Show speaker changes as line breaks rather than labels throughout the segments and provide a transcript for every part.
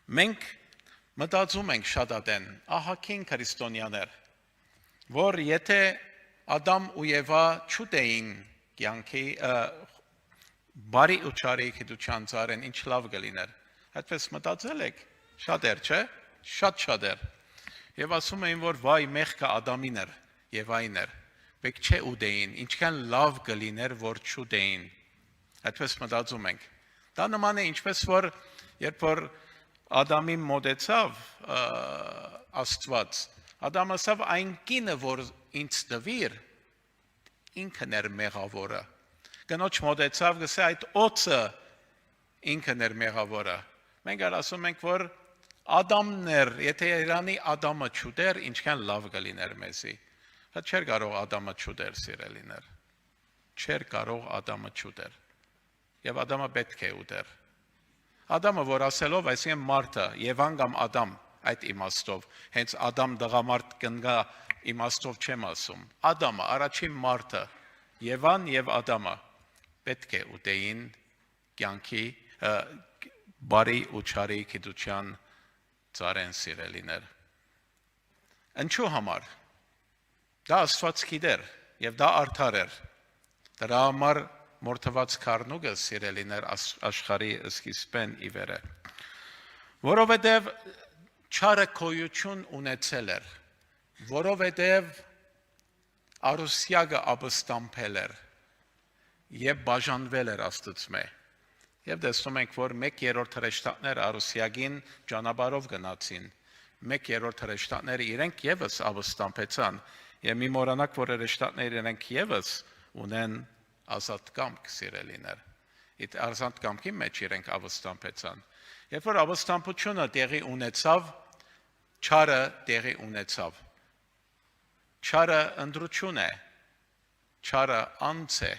Մենք մտածում ենք շատ ատեն, ահագին քրիստոնյաներ, որ եթե Ադամ ու Եվա չուտեին կյանքի բարի ու չարի գիտության ծառեն, ինչ լավ կլիներ։ Այդպես մտածել եք, շատեր, չէ՞, շատ էր։ Եվ ասում էին, որ վայ մեղքը Ադամին էր, Եվային էր, պետք չէ ուտեին, ինչքան լավ կլիներ, որ չուտեին։ Այդպես մտածում ենք։ Դա նման է ինչպես որ երբ որ Ադամին մոտեցավ Աստված, Ադամ ասավ այն կինը, որ ինձ տվիր, ինքն էր մեղավորը։ Կնոջ մոտեցավ, գսե այդ օծը ինքն էր մեղավորը։ Մենք ասում ենք, որ Ադամն էր, եթե Իրանի Ադամը չուտեր, ինչքան լավ կլիներ մեզի։ Դա չէր կարող Ադամը չուտեր, սիրելիներ։ Չէր կարող Ադամը չուտեր։ Եվ Ադամը պետք է ուտեր։ Ադամը, որ ասելով, այսինքն մարդը, Եվան կամ Ադամ, այդ իմաստով, հենց Ադամ դղամարդ կնգա իմաստով չեմ ասում։ Ադամը, առաջին մարդը, Եվան եւ Ադամը պետք է ուտեին կյանքի բարի ու չարի գիտության ծառեն, սիրելիներ։ Ինչու համար։ Դա Աստված գիտեր եւ դա արդար էր։ Դրա համար մորթված քառնուկը, սիրելիներ, աշխարհի սկիզբեն ի վերը։ Որովհետեւ չարը գոյություն ունեցել էր, որովհետեւ Արուսյագը ապստամբել էր եւ բաժանվել էր Աստծմե։ Եվ տեսնում ենք, որ 1/3 հրեշտակները Արուսյագին ճանապարհով գնացին, 1/3 հրեշտակները իրենք եւս ապստամբեցան, եւ մի մորանակ, որ հրեշտակները իրենք եւս ունեն ազատ կամք, սիրելիներ։ Այդ ազատ կամքի մեջ իրենք ապստամբեցան։ Երբ որ ապստամբությունը տեղի ունեցավ, չարը տեղի ունեցավ։ Չարը ընդրություն է, չարը անց է,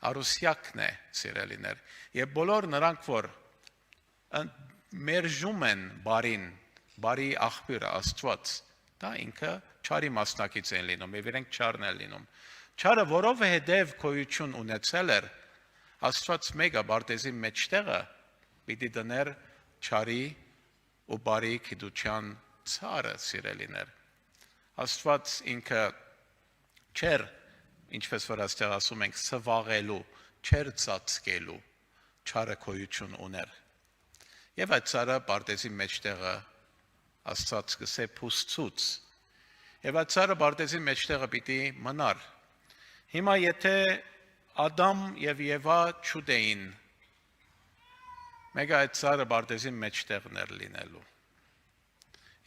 Արուսյակն է, սիրելիներ։ Եվ բոլոր նրանք, որ մերժում են բարին, բարի աղբյուրը Աստված, դա ինքը չարի մասնակից են լինում, եւ իրենք չարն են լինում։ Չարը, որովհետև գոյություն ունեցել էր, Աստված մեկը բարտեզի մեջտեղը պիտի դներ չարի ու բարի գիտության ծառը, սիրելիներ։ Աստված ինքը չեր, ինչպես որ այստեղ ասում ենք, սվաղելու, չեր ծածկելու, չարը գոյություն ուներ։ Եվ այդ ծառը բարտեզի մեջտեղը Աստված գսե փուսցուց։ Եվ այդ ծառը բարտեզի մեջտեղը պիտի մնար։ Հիմա եթե Ադամ եւ Եվա չուտեին, մեկ այդ ծառը բարտեզի մեջտեղն էր լինելու։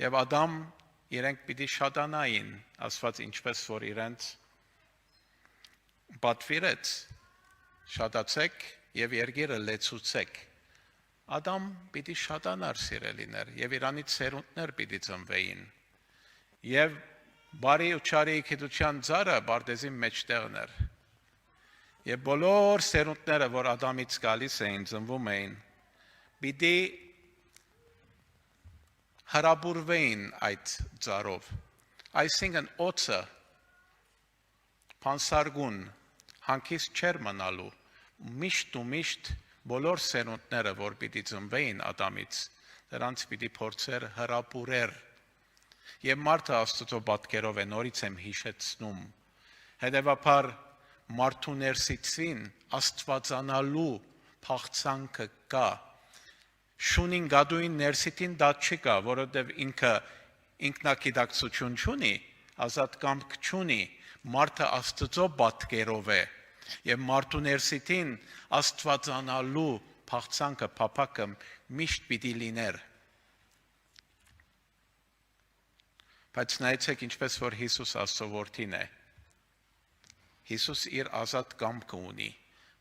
Եվ Ադամ իրենք պիտի շատանային, ասված ինչպես որ իրենց պատվիրեց, շատացեք եւ երկիրը լեցուցեք։ Ադամ պիտի շատանար, սիրելիներ, եւ իրանից սերունդներ պիտի ծնվեին։ Եվ բարի ու չարի գիտության ծառը բարտեզի մեջտեղն էր։ Եվ բոլոր սերունդները, որ Ադամից գալիս էին, ծնվում էին, պիտի հարաբուրվեին այդ ծառով։ Այսինքն օծը փանսարգուն հանգիստ չէր մնալու, միշտ ու միշտ բոլոր սերունդները, որ պիտի ծնվեին Ադամից, դրանց պիտի փորձեր հարաբուրեր։ Եվ մարդը Աստծո պատկերով է, նորից եմ հիշեցնում, հետևաբար մարդու ներսիցին աստվածանալու փախցանքը կա։ Շունին գադուին ներսիտին դա չկա, որովհետև ինքը ինքնակիդակցություն չունի, ազատ կամք չունի, մարդը Աստծո պատկերով է, եւ մարդու ներսիտին աստվածանալու փախցանքը, փափակը միշտ պիտի լիներ։ Բայց նայեցեք ինչպես որ Հիսուս Աստծո որդին է։ Հիսուս իր ազատ կամքը ունի,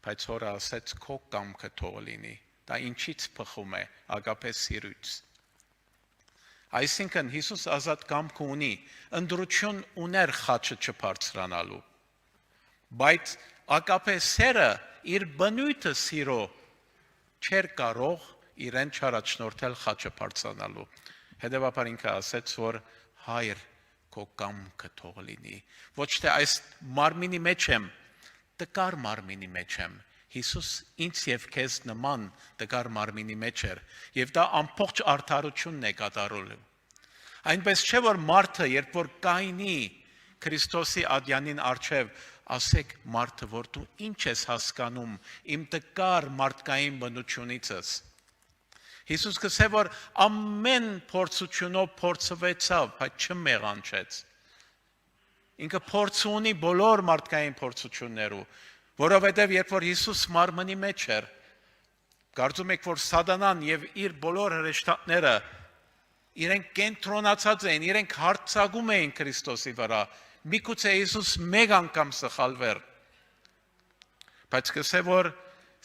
բայց հորը ասեց քո կամքը թող լինի։ Դա ինչից փխում է, ագապե սիրուց։ Այսինքն Հիսուս ազատ կամք ունի, ընդրություն ուներ խաչը չբարձրանալու։ Բայց ագապե սերը իր բնույթը սիրո չէր կարող իրեն չարաչնորթել խաչը բարձրանալու։ Հետևաբար ինքը ասեց, որ հայր քո կամքը թող լինի։ Ոչ թե այս մարմինի մեջ եմ, տկար մարմինի մեջ եմ, Հիսուս ինձ եւ քեզ նման դգար մարմինի մեջ էր եւ դա ամբողջ արդարությունն է կատարում։ Այնպես չէ որ մարդը երբ որ կայնի Քրիստոսի ադյանին արչև ասեք մարդը որ դու ինչ ես հասկանում իմ դգար մարդկային բնությունիցս։ Հիսուս կսե որ ամեն փորձությունով փորձվեցավ, բայց չմեղանչեց։ Ինքը փորձ ունի բոլոր մարդկային փորձություններով, որովհետև երբ որ Հիսուս մարմնի մեջ էր, կարծում եք որ Սատանան եւ իր բոլոր հրեշտակները իրենք կենտրոնացած էին, իրենք հարցակում էին Քրիստոսի վրա, միգուցե Հիսուս մեկ անգամ սխալվեր, բայց կսե որ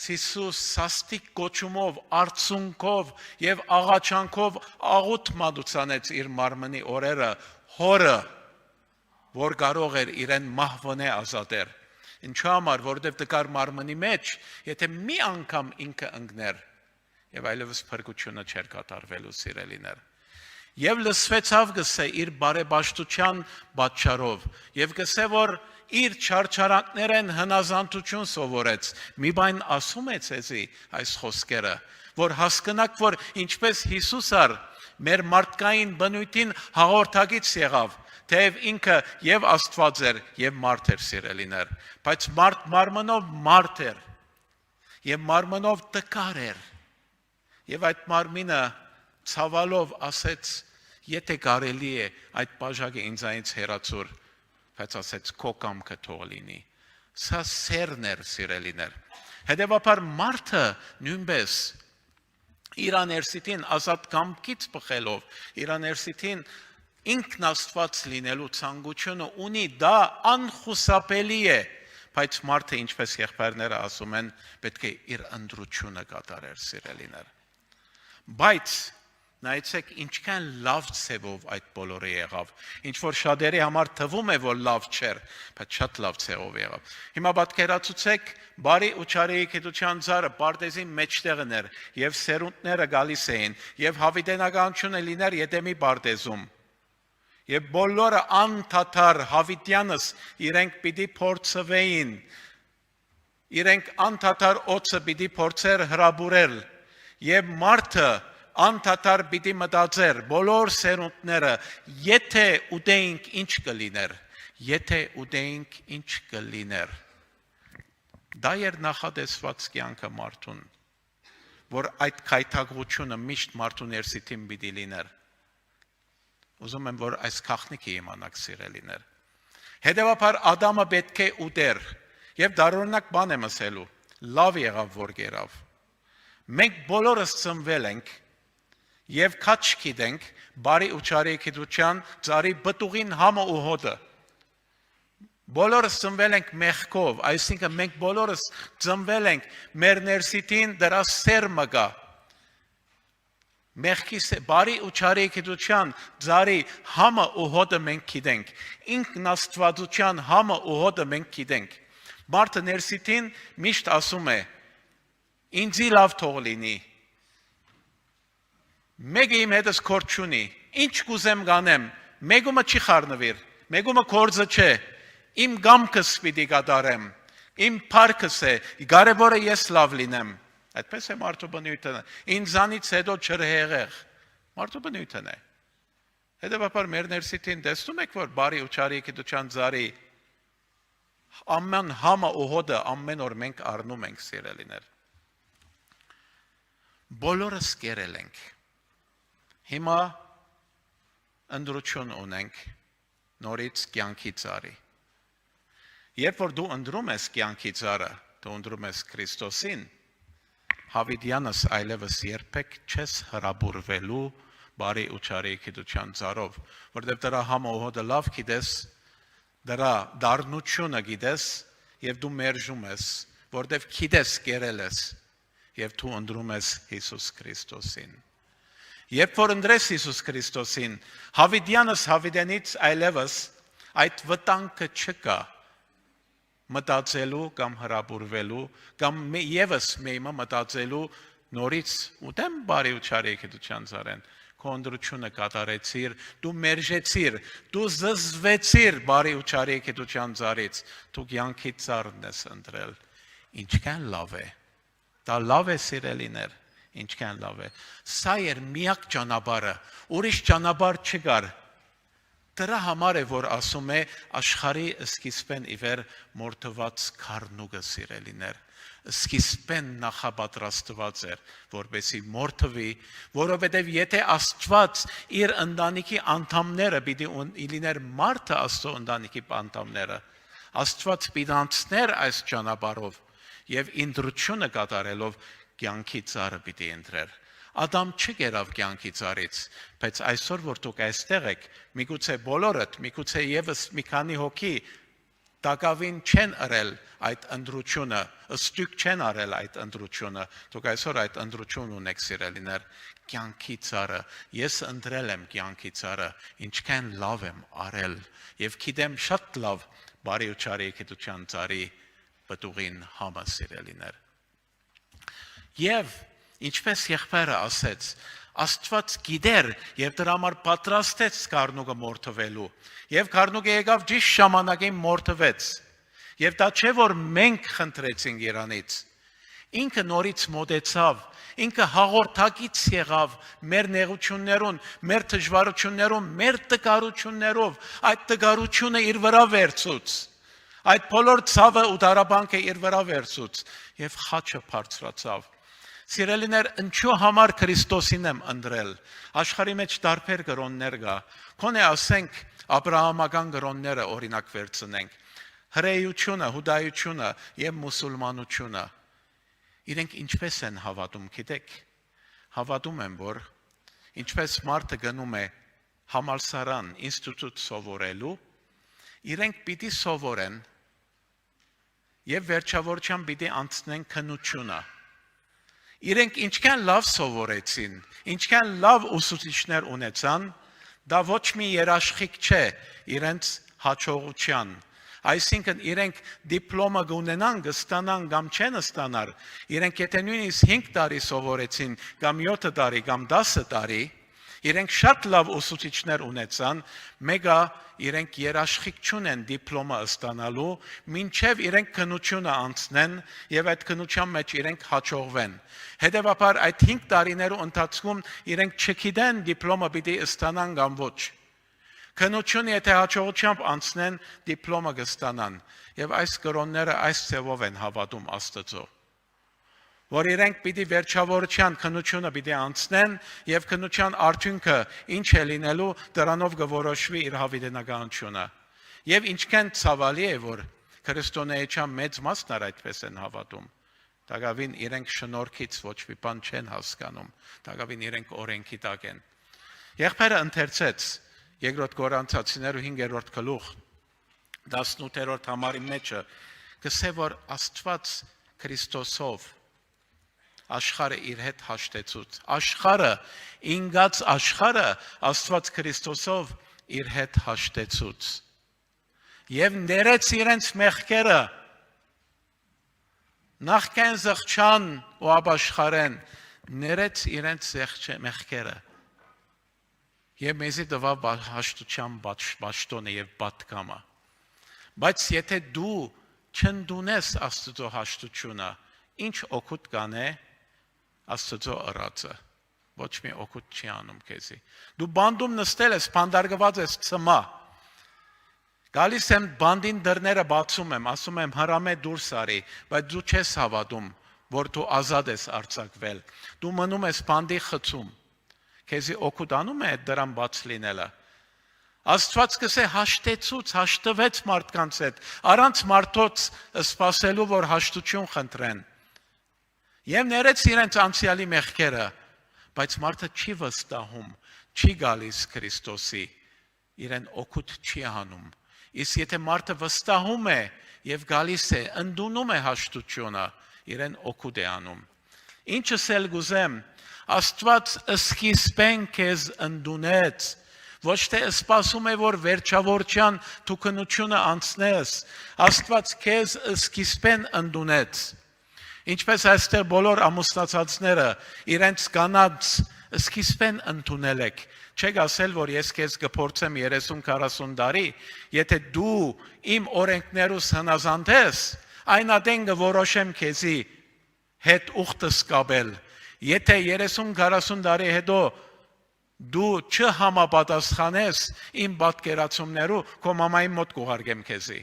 Հիսուս սաստիկ կոչումով, արցունքով եւ աղաչանքով աղոթ մատուցանեց իր մարմնի օրերը հորը, որ կարող էր իրեն մահվանե ազատել։ Ինչու համար, որովհետև դգար մարմնի մեջ, եթե մի անգամ ինքը ընկներ, եւ այլևս փրկությունը չէր կատարվելու սիրելիներ։ Եվ լսվեցավ գսե իր բարեբաշխության պատճառով, եւ գսե որ իր չարչարանքներեն հնազանդություն սովորեց։ Մի բան ասում է ցեզի այս խոսքերը, որ հասկանաք, որ ինչպես Հիսուս ար մեր մարդկային բնույթին հաղորդակից եղավ, թեև ինքը եւ Աստված էր եւ մարդ էր սիրելիներ, բայց մարմնով մարդ էր եւ մարմնով տկար էր եւ այդ մարմինը ցավալով ասեց եթե կարելի է այդ բաժակը ինձանից հեռացուր, բայց ասեց քո կամքը թող լինի։ Սա սերն էր սիրելիներ։ Հետևաբար մարդը նույնպես իր աներսիտին ազատ կամքից բխելով, իր աներսիտին ինքն Աստված լինելու ցանկությունը ունի, դա անխուսափելի է, բայց մարդը ինչպես եղբայրները ասում են, պետք է իր ընտրությունը կատարեր սիրելիներ։ Բայց նայեցեք ինչքան լավ ցևով այդ բոլորը եղավ, ինչ որ շատերի համար թվում է որ լավ չէր, բայց շատ լավ ցևով եղավ։ Հիմա պատկերացուցեք բարի ու չարի գիտության ծառը Պարտեզի մեջտեղն էր եւ սերունդները գալիս էին եւ հավիտենականությունը լիներ Եդեմի Պարտեզում։ Եվ բոլորը անթաթար հավիտյանս իրենք պիտի փորձվեին, իրենք անթաթար օծը պիտի փորձեր հրաբուրել, եւ մարդը անթաթար պիտի մտածեր, բոլոր սերունդները, եթե ուտեինք ինչ կլիներ, եթե ուտեինք ինչ կլիներ։ Դա էր նախադեсված կյանքը մարդուն, որ այդ քայթակղությունը միշտ մարդու ներսիտին պիտի լիներ։ Ուզում եմ, որ այս քաղաքնիկը իմանաք սիրելիներ։ Հետևաբար Ադամը պետք է ուտեր, եւ դարօրինակ բան եմ ասելու, լավ եղավ, որ գերավ։ Մենք բոլորս ծնվել ենք եւ քաչ գիտենք բարի ու չարի գիտության ծառի բտուղին համը ու հոտը։ Բոլորս ծնվել ենք մեղքով, այսինքն մենք բոլորս ծնվել ենք մեր ներսիտին դրա սերմը կա։ Մեղքի բարի ու չարի գիտության ծառի համը ու հոտը մենք գիտենք, ինքն աստվածության համը ու հոտը մենք գիտենք։ Մարդը ներսիտին միշտ ասում է. ինձի լավ թող լինի։ Մեկը իմ հետս քորձ չունի, ինչ կուզեմ կանեմ, մեկումը չի խառնվիր, մեկումը քորձը չէ, իմ գամքս պիտի կատարեմ, իմ փառքս է, կարևորը ես լավ լինեմ։ Այդպես է մարդու բնույթը, ինձանից հետո չրհեղեղ, մարդու բնույթն է։ Հետևաբար մեր ներսիտին տեսնում եք, որ բարի ու չարի գիտության ծառի ամեն համը ու հոտը ամեն օր մենք առնում ենք սիրելիներ։ Բոլորս կերել ենք։ Հիմա ընդրություն ունենք նորից կյանքի ծառի։ Երբ որ դու ընդրում ես կյանքի ծառը, դու ընդրում ես Քրիստոսին, հավիտյանս այլևս երբեք չես հրաբուրվելու բարի ու չարի գիտության ծառով, որտեղ դրա համը ու հոտը լավ գիտես, դրա դառնությունը գիտես եւ դու մերժում ես, որտեղ գիտես կերել ես եւ դու ընդրում ես Հիսուս Քրիստոսին։ Երբ որ ընդրես Հիսուս Քրիստոսին, հավիտյանս հավիտյանից այլևս այդ վտանգը չկա մտածելու կամ հրաբուրվելու կամ եւս մեմը մտածելու նորից ուտեմ բարի ու չարի գիտության ծառեն քո ընդրությունը կատարեցիր, դու մերժեցիր, դու զզվեցիր բարի ու չարի գիտության ծառից, դու կյանքի ծառն ես ընտրել։ ինչքան լավ է։ Դա լավ է սիրելիներ, ինչքան լավ է։ Սա էր միակ ճանապարհը, ուրիշ ճանապարհ չկար։ Դրա համար է, որ ասում է աշխարհի սկիզբեն ի վեր մորթված քառնուկը սիրելիներ։ Սկիզբեն նախապատրաստված էր, որպեսզի մորթվի, որովհետև եթե Աստված իր ընտանիքի անդամները պիտի լիներ մարդը Աստծո ընտանիքի անդամները, Աստված պիտի անցներ այս ճանապարհով եւ ինտրությունը կատարելով կյանքի ծառը պիտի ընտրեր։ Ադամ չգերավ կյանքի ծառից, բայց այսօր որ դուք այստեղ եք, միգուցե բոլորդ, միգուցե եւս մի քանի հոգի տակավին չեն արել այդ ընտրությունը, ըստուք չեն արել այդ ընտրությունը, դուք այսօր այդ ընտրություն ունեք սիրելիներ, կյանքի ծառը, ես ընտրել եմ կյանքի ծառը, ինչքան լավ եմ արել եւ գիտեմ շատ լավ բարի ու չարի գիտության ծառի պտուղին համը սիրելիներ։ Եվ ինչպես եղբայրը ասեց, Աստված գիտեր եւ դրա համար պատրաստեց քառնուկը մորթվելու եւ քառնուկը եկավ ճիշտ ժամանակին մորթվեց եւ դա չէ որ մենք խնդրեցինք Իրանից, ինքը նորից մոտեցավ, ինքը հաղորդակից եղավ մեր նեղություններուն, մեր դժվարություններուն, մեր տկարություններով, այդ տկարությունը իր վրա վերցուց, այդ բոլոր ցավը ու դարաբանքը իր վրա վերցուց եւ խաչը բարձրացավ։ Սիրելիներ, ինչու համար Քրիստոսին եմ ընտրել։ Աշխարհի մեջ տարբեր կրոններ կա։ Քոնե ասենք Աբրահամական կրոնները օրինակ վերցնենք։ Հրեությունը, հուդայությունը եւ մուսուլմանությունը։ Իրենք ինչպես են հավատում, գիտեք։ Հավատում են, որ ինչպես մարդը գնում է համալսարան, ինստիտուտ սովորելու, իրենք պիտի սովորեն եւ վերջավորության պիտի անցնեն քննությունը։ Իրենք ինչքան լավ սովորեցին, ինչքան լավ ուսուցիչներ ունեցան, դա ոչ մի երաշխիք չէ իրենց հաջողության։ Այսինքն իրենք դիպլոմա կունենան, կստանան կամ չեն ստանալ, իրենք եթե նույնիսկ 5 տարի սովորեցին, կամ 7 տարի, կամ 10 տարի, իրենք շատ լավ ուսուցիչներ ունեցան, մեգա իրենք երաշխիք չունեն դիպլոմա ստանալու, մինչև իրենք քննությունը անցնեն եւ այդ քննության մեջ իրենք հաջողվեն։ Հետևաբար այդ 5 տարիներու ընթացքում իրենք չգիտեն դիպլոմա պիտի ստանան կամ ոչ։ Քննությունը եթե հաջողությամբ անցնեն, դիպլոմա կստանան եւ այս կրոնները այս ձևով են հավատում Աստծո։ Որ իրենք պիտի վերջավորության քննությունը պիտի անցնեն եւ քննության արդյունքը ինչ է լինելու, դրանով կորոշվի իր հավիտենականությունը։ Եվ ինչքան ցավալի է, որ քրիստոնեության մեծ մասն այդպես են հավատում։ Դակավին իրենք շնորհքից ոչ մի բան չեն հասկանում։ Դակավին իրենք օրենքի տակ են։ Եղբայրը ընթերցեց Երկրորդ Կորինթացիներու 5-րդ գլուխ 18-րդ համարի մեջը գսե որ Աստված Քրիստոսով աշխարհը իր հետ հաշտեցուց։ Աշխարհը, ինգած աշխարհը Աստված Քրիստոսով իր հետ հաշտեցուց։ Եվ ներեց իրենց մեղքերը նախքան զղջան ու ապաշխարեն, ներեց իրենց մեղքերը։ Եվ մեզի տվավ հաշտության բաշխտոնը եւ պատկամը։ Բայց եթե դու չընդունես Աստծո հաշտությունը, ինչ օգուտ կանե Աստծո ըրածը, ոչ մի օգուտ չի անում քեզի։ Դու բանդում նստել ես, փանդարգված ես ծմա։ Գալիս եմ բանդին դռները բացում եմ, ասում եմ հրամե դուրս արի, բայց դու չես հավատում, որ դու ազատ ես արձակվել։ Դու մնում ես բանդի խցում։ Քեզի օգուտ անում է այդ դրան բաց լինելը։ Աստված կսե հաշտեցուց, հաշտվեց մարդկանց հետ, առանց մարդոց սպասելու, որ հաշտություն խնդրեն։ Եվ ներեց իրենց անցյալի մեղքերը, բայց մարդը չի վստահում, չի գալիս Քրիստոսի, իրեն օգուտ չի անում։ Իսկ եթե մարդը վստահում է եւ գալիս է, ընդունում է հաշտությունը, իրեն օգուտ է անում։ Ինչս էլ գուզեմ, Աստված սկիզբեն քեզ ընդունեց, ոչ թե սպասում է, որ վերջավորության դու քննությունը անցնես, Աստված քեզ սկիզբեն ընդունեց։ Ինչպես այստեղ բոլոր ամուսնացածները իրենց կանանց սկիզբեն ընդունել եք, չեք ասել, որ ես քեզ կփորձեմ 30-40 տարի, եթե դու իմ օրենքներուս հնազանդես, Այն ադենգը որոշեմ քեզի հետ ուխտս կաբել, եթե 30-40 տարի հետո դու չհամապատասխանես իմ պատկերացումներու, քո մամայի մոտ կուղարկեմ քեզի։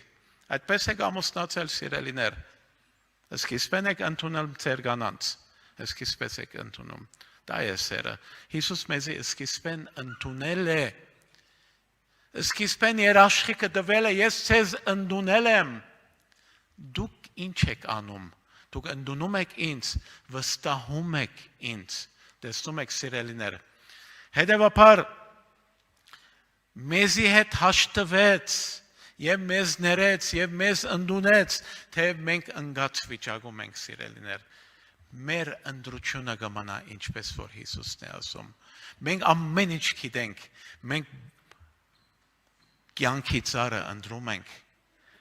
Այդպես եք ամուսնացել, սիրելիներ։ Սկիզբեն եք ընդունել ձեր կանանց, սկիզբես եք ընդունում։ Դա է սերը։ Հիսուս մեզի սկիզբեն ընդունել է։ Սկիզբեն երաշխիքը տվել է, ես ձեզ ընդունել եմ։ Դուք ինչ եք անում։ Դուք ընդունում եք ինձ, վստահում եք ինձ։ Տեսնում եք, սիրելիներ։ Հետևաբար մեզի հետ հաշտվեց եւ մեզ ներեց եւ մեզ ընդունեց, թե մենք ընկած վիճակում ենք, սիրելիներ։ Մեր ընդրությունը կմնա ինչպես որ Հիսուսն է ասում։ Մենք ամեն ինչ գիտենք, մենք կյանքի ծառը ընտրում ենք։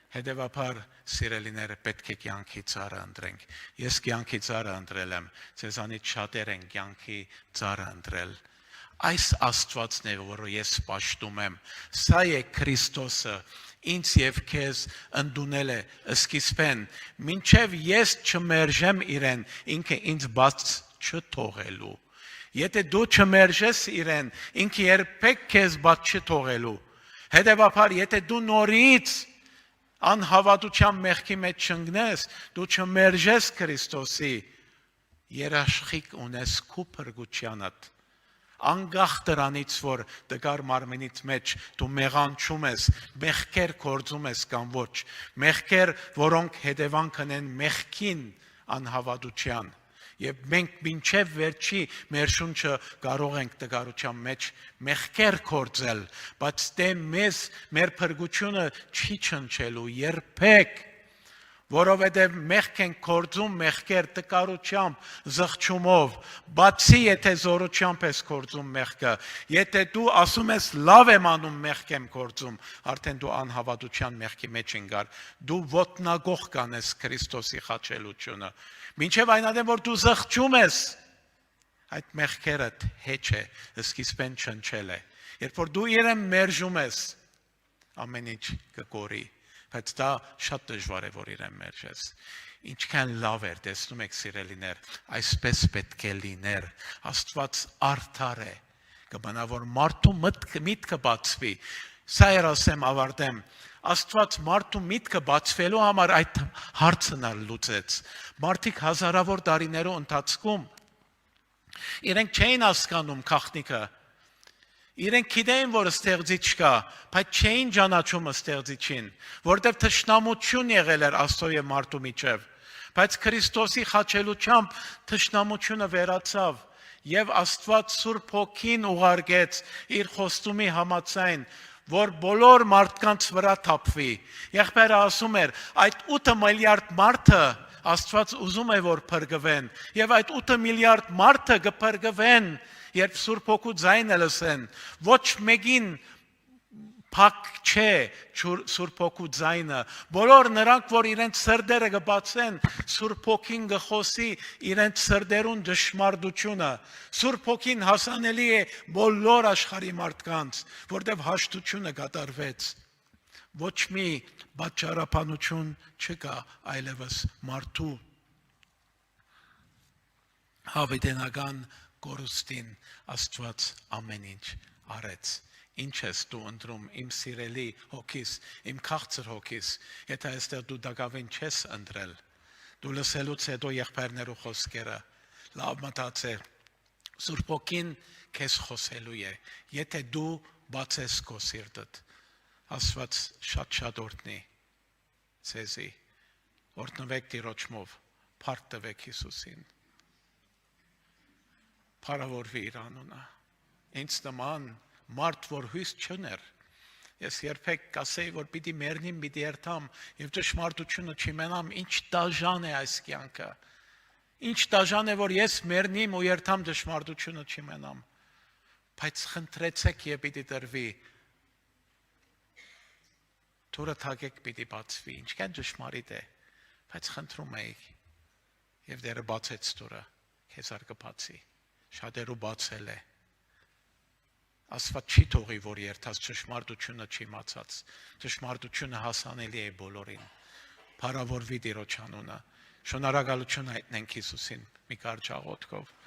Հետևաբար, սիրելիները, պետք է կյանքի ծառը ընտրենք։ Ես կյանքի ծառը ընտրել եմ, ցեզանից շատեր են կյանքի ծառը ընտրել։ Այս Աստվածն է, որը ես պաշտում եմ։ Սա է Քրիստոսը, ինձ եւ քեզ ընդունել է սկիզբեն, մինչև ես չմերժեմ իրեն, ինքը ինձ բաց չթողելու։ Եթե դու չմերժես իրեն, ինքը երբեք քեզ բաց չթողելու։ Հետևաբար, եթե դու նորից անհավատության մեղքի մեջ չընկնես, դու չմերժես Քրիստոսի, երաշխիք ունես քո փրկությանդ։ Անկախ դրանից, որ դգար մարմինից մեջ դու մեղանչում ես, մեղքեր գործում ես կամ ոչ, մեղքեր, որոնք հետևանք ունեն մեղքին անհավատության, եւ մենք մինչև վերջի մեր շունչը կարող ենք դգարության մեջ մեղքեր գործել, բայց դե մեզ մեր փրկությունը չի չնչելու երբեք, որովհետև մեղք են գործում մեղքեր տկարությամբ, զղջումով, բացի եթե զորությամբ ես գործում մեղքը, եթե դու ասում ես լավ եմ անում մեղք եմ գործում, արդեն դու անհավատության մեղքի մեջ ընկար, դու ոտնագող կանես Քրիստոսի խաչելությունը, մինչև այն ադեմ որ դու զղջում ես, այդ մեղքերը հեչ է, սկիզբեն չնչել է, երբ որ դու իրեն մերժում ես, ամեն ինչ կկորի, բայց դա շատ դժվար է, որ իրեն մերժես։ Ինչքան լավ էր, տեսնում եք, սիրելիներ, այսպես պետք է լիներ, Աստված արդար է, կմնա, որ մարդու միտքը բացվի, սա էր ասեմ ավարտեմ, Աստված մարդու միտքը բացվելու համար այդ հարցն լուծեց, մարդիկ հազարավոր տարիներու ընթացքում, իրենք չէին հասկանում քաղտնիքը, իրենք գիտեին, որ ստեղծիչ կա, բայց չէին ճանաչում ստեղծիչին, որտեղ թշնամություն եղել էր Աստծո եւ մարդու միջև, բայց Քրիստոսի խաչելությամբ թշնամությունը վերացավ եւ Աստված Սուրբ Հոգին ուղարկեց իր խոստումի համաձայն, որ բոլոր մարդկանց վրա թափվի։ Եղբայրը ասում էր, այդ 8 միլիարդ մարդը Աստված ուզում է որ փրկվեն եւ այդ 8 միլիարդ մարդը կփրկվեն, երբ Սուրբ Հոգու ձայնը լսեն, ոչ մեկին փակ չէ Սուրբ Հոգու ձայնը, բոլոր նրանք, որ իրենց սրտերը կբացեն, Սուրբ Հոգին կխոսի իրենց սրտերուն դժմարտությունը, Սուրբ Հոգին հասանելի է բոլոր աշխարհի մարդկանց, որտեղ հաշտությունը կատարվեց, ոչ մի պատճառաբանություն չկա այլևս մարդու հավիտենական կորուստին Աստված ամեն ինչ արեց։ Ինչ ես դու ընտրում իմ սիրելի հոգիս, իմ քաղցր հոգիս, եթե այստեղ դու դակավին չես ընտրել, դու լսելուց հետո եղբայրներու խոսքերը, լավ մտածել, Սուրբ Հոգին քեզ խոսելու է, եթե դու բացես քո սիրտդ, Աստված շատ օրհնի ցեզի, օրհնվեք Տիրոջմով, փառք տվեք Հիսուսին։ Փառավորվի իր անունը։ Ինձ նման մարդ, որ հույս չուներ, ես երբեք կասեի, որ պիտի մեռնեմ, պիտի երթամ եւ ճշմարտությունը չիմանամ, ինչ դաժան է այս կյանքը։ Ինչ դաժան է, որ ես մեռնեմ ու երթամ ճշմարտությունը չիմանամ։ Բայց խնդրեցեք եւ պիտի տրվի։ Թուրը թագեք պիտի բացվի, ինչքան ճշմարիտ է, բայց խնդրում եք եւ դերը բացեց թուրը, քեզ կբացի, շատերու բացել է, Աստված չի թողի, որ երթաս ճշմարտությունը չիմացած, ճշմարտությունը հասանելի է բոլորին, փառավորվի Տիրոջ անունը։ Շնորհակալություն հայտնենք Հիսուսին մի կարճ աղոթքով։